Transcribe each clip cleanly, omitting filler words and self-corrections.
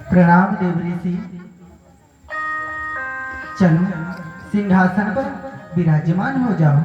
प्रणाम देव ऋषि। चलो सिंहासन पर विराजमान हो जाओ।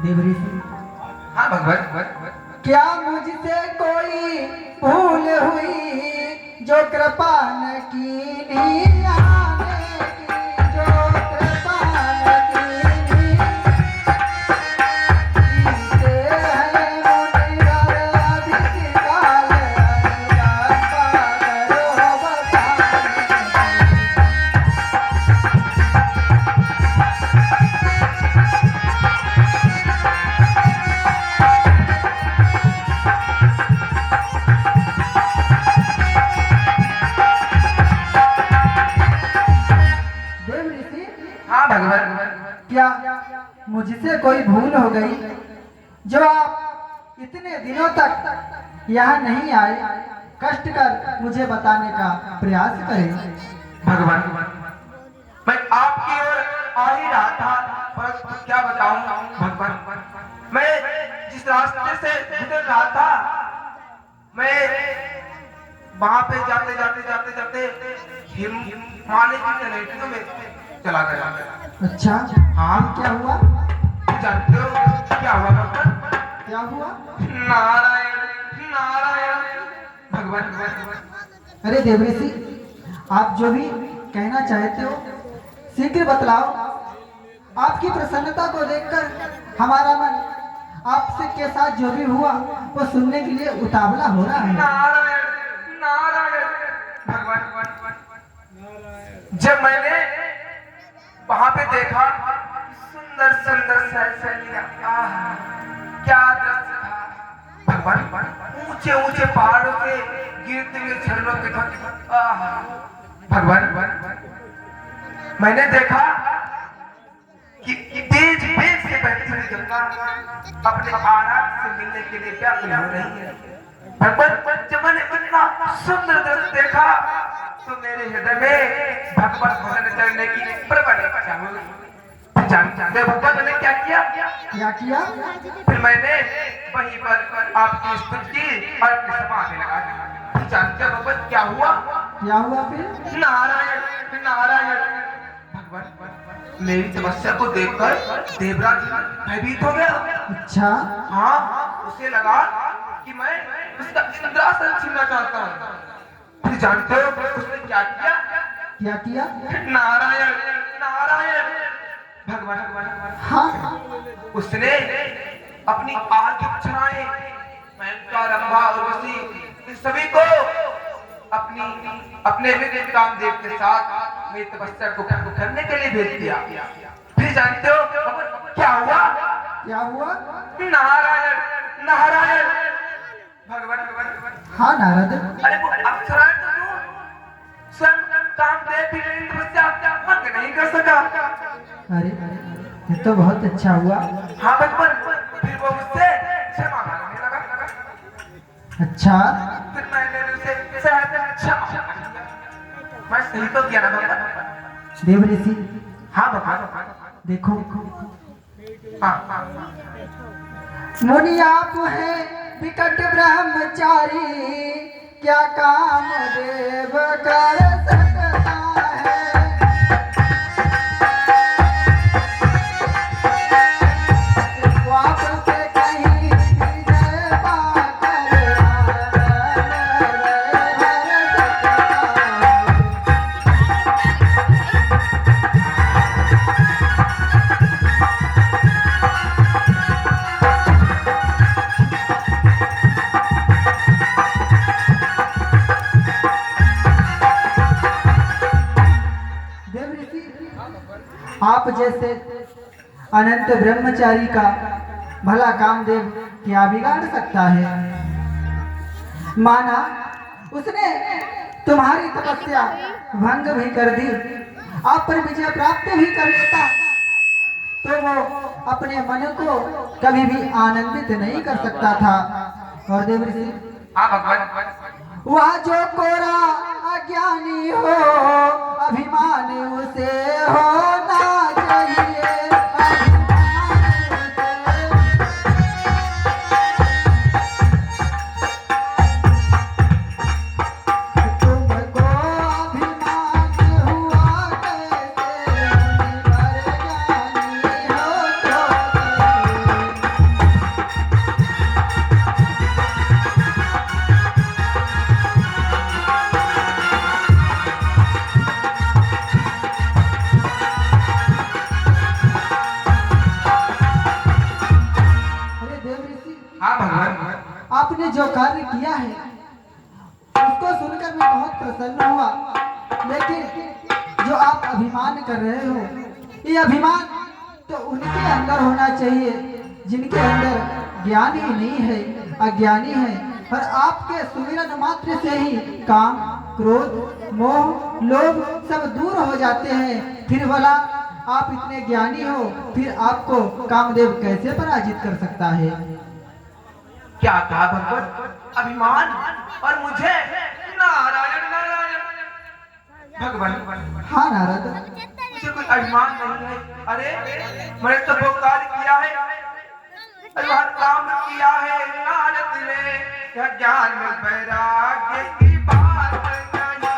देव ऋषि। हाँ भगवान। क्या मुझसे कोई भूल हुई जो कृपा न कीनी आने की, जो कृपा न कीनी कीते हैं मुनिवर अधिक काल अनुकंपा करो बताने। देव ऋषि। हाँ भगवान। क्या मुझसे कोई भूल हो गई जो आप इतने दिनों तक यहाँ नहीं आए, कष्ट कर मुझे बताने का प्रयास करें। भगवान मैं आपकी ओर आ ही रहा था, पर क्या बताऊं भगवान। मैं जिस रास्ते से गुजर रहा था, मैं वहां पे जाते जाते जाते जाते हिमालय की तलहटियों में चला गया। अच्छा। हाँ क्या हुआ? जानते हो क्या हुआ भगवान? क्या हुआ? नारायण नारायण भगवान। अरे देव ऋषि, आप जो भी कहना चाहते हो शीघ्र बतलाओ। आपकी प्रसन्नता को देखकर हमारा मन आपसे के साथ जो भी हुआ वो सुनने के लिए उतावला हो रहा है। नारायण नारायण भगवान। जब मैंने वहां पे देखा सुंदर सुंदर सैलियां, क्या दृश्य था भगवान। ऊंचे ऊंचे पहाड़ों से गिरते हुए झरनों के भगवान। मैंने देखा कि तेज वेग से बहती हुई गंगा अपने आराम से मिलने के लिए व्याकुल हो रही है भगवान। जब मैंने इतना सुंदर दृश्य देखा तो मेरे हृदय में भगवत भजन करने की प्रबल इच्छा हुई। जानते हो भगवान मैंने क्या किया? क्या किया? फिर मैंने वहीं पर आपकी स्तुति और अपनी समाधि लगा दी। जानते हो भगवान क्या हुआ? क्या हुआ फिर? नारायण नारायण भगवान। मेरी तपस्या को देखकर देवराज भयभीत हो गया। अच्छा। हाँ उसे लगा कि मैं उसका इंद्रासन छीनना चाहता हूँ। फिर जानते हो उसने क्या किया? क्या किया? नारायण नारायण भगवान। हाँ। उसने अपनी आर्थिक इच्छाएं, मेनका, रंभा, उर्वशी, इन सभी को अपने मित्र कामदेव के साथ मेरी तपस्या को करने के लिए भेज दिया। फिर जानते हो क्या हुआ? क्या हुआ? नारायण नारायण भगवान। हाँ नारद। अरे वो अप्सराएं तो स्वयं कामदेव भी मेरी तपस्या भंग नहीं कर सका। अरे ये तो बहुत अच्छा हुआ। हाँ भगवान। फिर वो मुझसे क्षमा मांगने लगा। अच्छा। फिर मैंने उसे सहज क्षमा किया। मैं सही तो किया ना भगवान? देव ऋषि। हाँ भगवान। देखो हाँ मुनि आप हैं विकट ब्रह्मचारी, क्या काम देव कर सकता है। आपसे कहीं जय पाकर आप जैसे अनंत ब्रह्मचारी का भला कामदेव क्या बिगाड़ सकता है। माना उसने तुम्हारी तपस्या भंग भी कर दी, आप पर विजय प्राप्त भी कर लेता, तो वो अपने मन को कभी भी आनंदित नहीं कर सकता था। और देव ऋषि हाँ भगवान। वह जो कोरा अज्ञानी हो अभिमान उसे होना चाहिए। तुमको अभिमान हुआ कैसे मुनिवर ज्ञानी हो तो। अरे देव ऋषि, हाँ भगवान। आपने जो कार्य किया है उसको सुनकर मैं बहुत प्रसन्न हुआ, लेकिन जो आप अभिमान कर रहे हो ये अभिमान तो उनके अंदर होना चाहिए जिनके अंदर ज्ञान ही नहीं है, अज्ञानी है। और आपके सुमिरन मात्र से ही काम, क्रोध, मोह, लोभ सब दूर हो जाते हैं। फिर भला आप इतने ज्ञानी हो, फिर आपको कामदेव कैसे पराजित कर सकता है? क्या कहा भगवान? अभिमान और मुझे? नारायण नारायण भगवान। हाँ नारद, मुझे कोई अभिमान नहीं है। अरे मैंने तो वो कार्य किया है, अरे वह काम किया है नारद ने। यह ज्ञान में वैराग्य की बात नहीं है।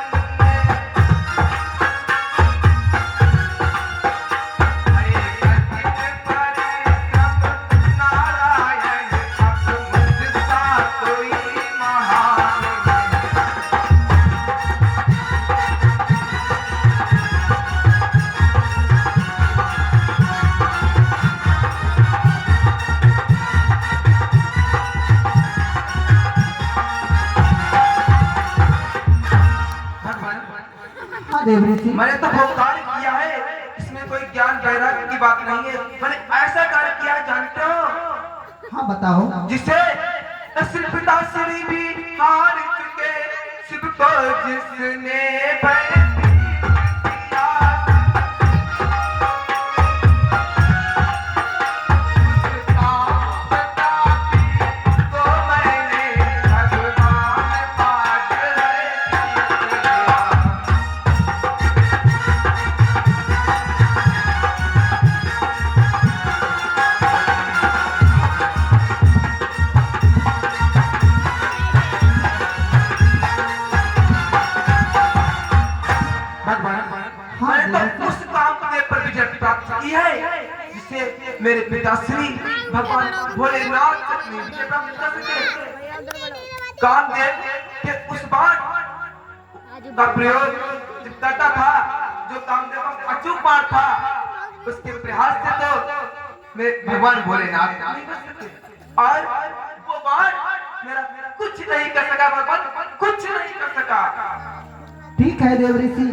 अरे कठिन परिश्रम नारायण, अब मुझसा कोई महान नहीं। हाँ देव ऋषि, मैंने तो वो कार्य किया है, इसमें कोई ज्ञान वैराग्य की बात नहीं है। मैंने ऐसा कार्य किया है, जानते हो, हाँ बताओ। जिसे सिर्फ पिताश्री भी हार चुके, शिव को जिसने भयभीत किया, उसका प्रतापी को मैंने भगवान पाठ किया। मैंने तो उस काम के पर विजय प्राप्त की है जिससे मेरे पिताश्री भगवान भोलेनाथ ने विजय प्राप्त कर सके। कामदेव के उस बाण का प्रयोग जब करता था, जो कामदेव का अचूक बाण था, उसके प्रयास से तो मेरे भगवान भोलेनाथ नहीं कर सके। और वो बाण मेरा कुछ नहीं कर सका, भगवान कुछ नहीं कर सका। ठीक है देव ऋषि,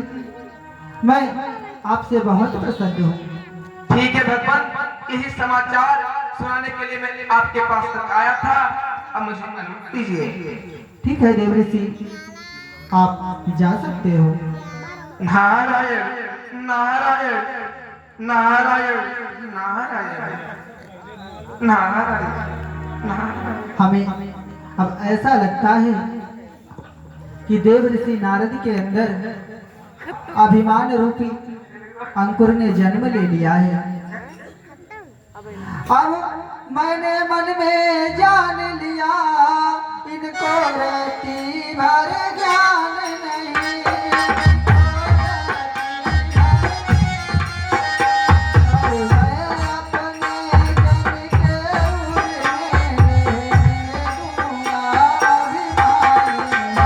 मैं आपसे बहुत प्रसन्न हूँ। ठीक है भगवान, यही समाचार सुनाने के लिए मैं आपके पास तक आया था। अब मुझे अनुमति दीजिए। ठीक है देव ऋषि, आप जा सकते हो। नारायण नारायण नारायण नारायण नारायण नारायण। हमें अब ऐसा लगता है कि देव ऋषि नारद के अंदर अभिमान रूपी अंकुर ने जन्म ले लिया है। अब मैंने मन में जान लिया, इनको रति भर ज्ञान नहीं। और मैं अपने जन के उड़ने दूंगा अभिमान नहीं।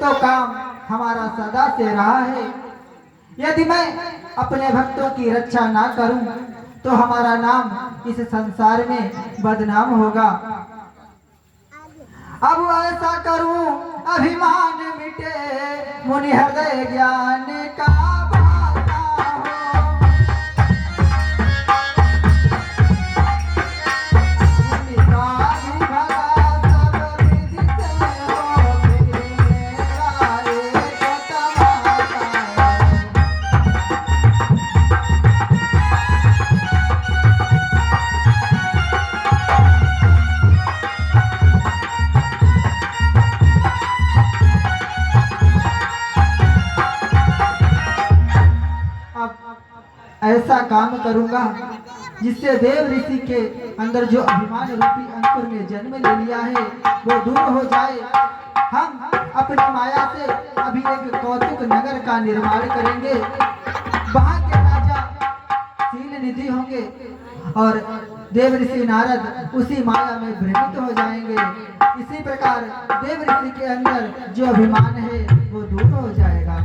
तो काम हमारा सदा से रहा है। यदि मैं अपने भक्तों की रक्षा ना करूं तो हमारा नाम इस संसार में बदनाम होगा। अब ऐसा करूं अभिमान मिटे, मुनि हृदय ज्ञान का भाषा हो। मुनि का भी भला सब विधि से हो, फिर मेरा एक तमाशा हो। अब ऐसा काम करूंगा जिससे देव ऋषि के अंदर जो अभिमान रूपी अंकुर ने जन्म ले लिया है वो दूर हो जाए। हम अपनी माया से अभी एक कौतुक नगर का निर्माण करेंगे। वहां के राजा शील निधि होंगे और देव ऋषि नारद उसी माया में भ्रमित हो जाएंगे। इसी प्रकार देव ऋषि के अंदर जो अभिमान है वो दूर हो जाएगा।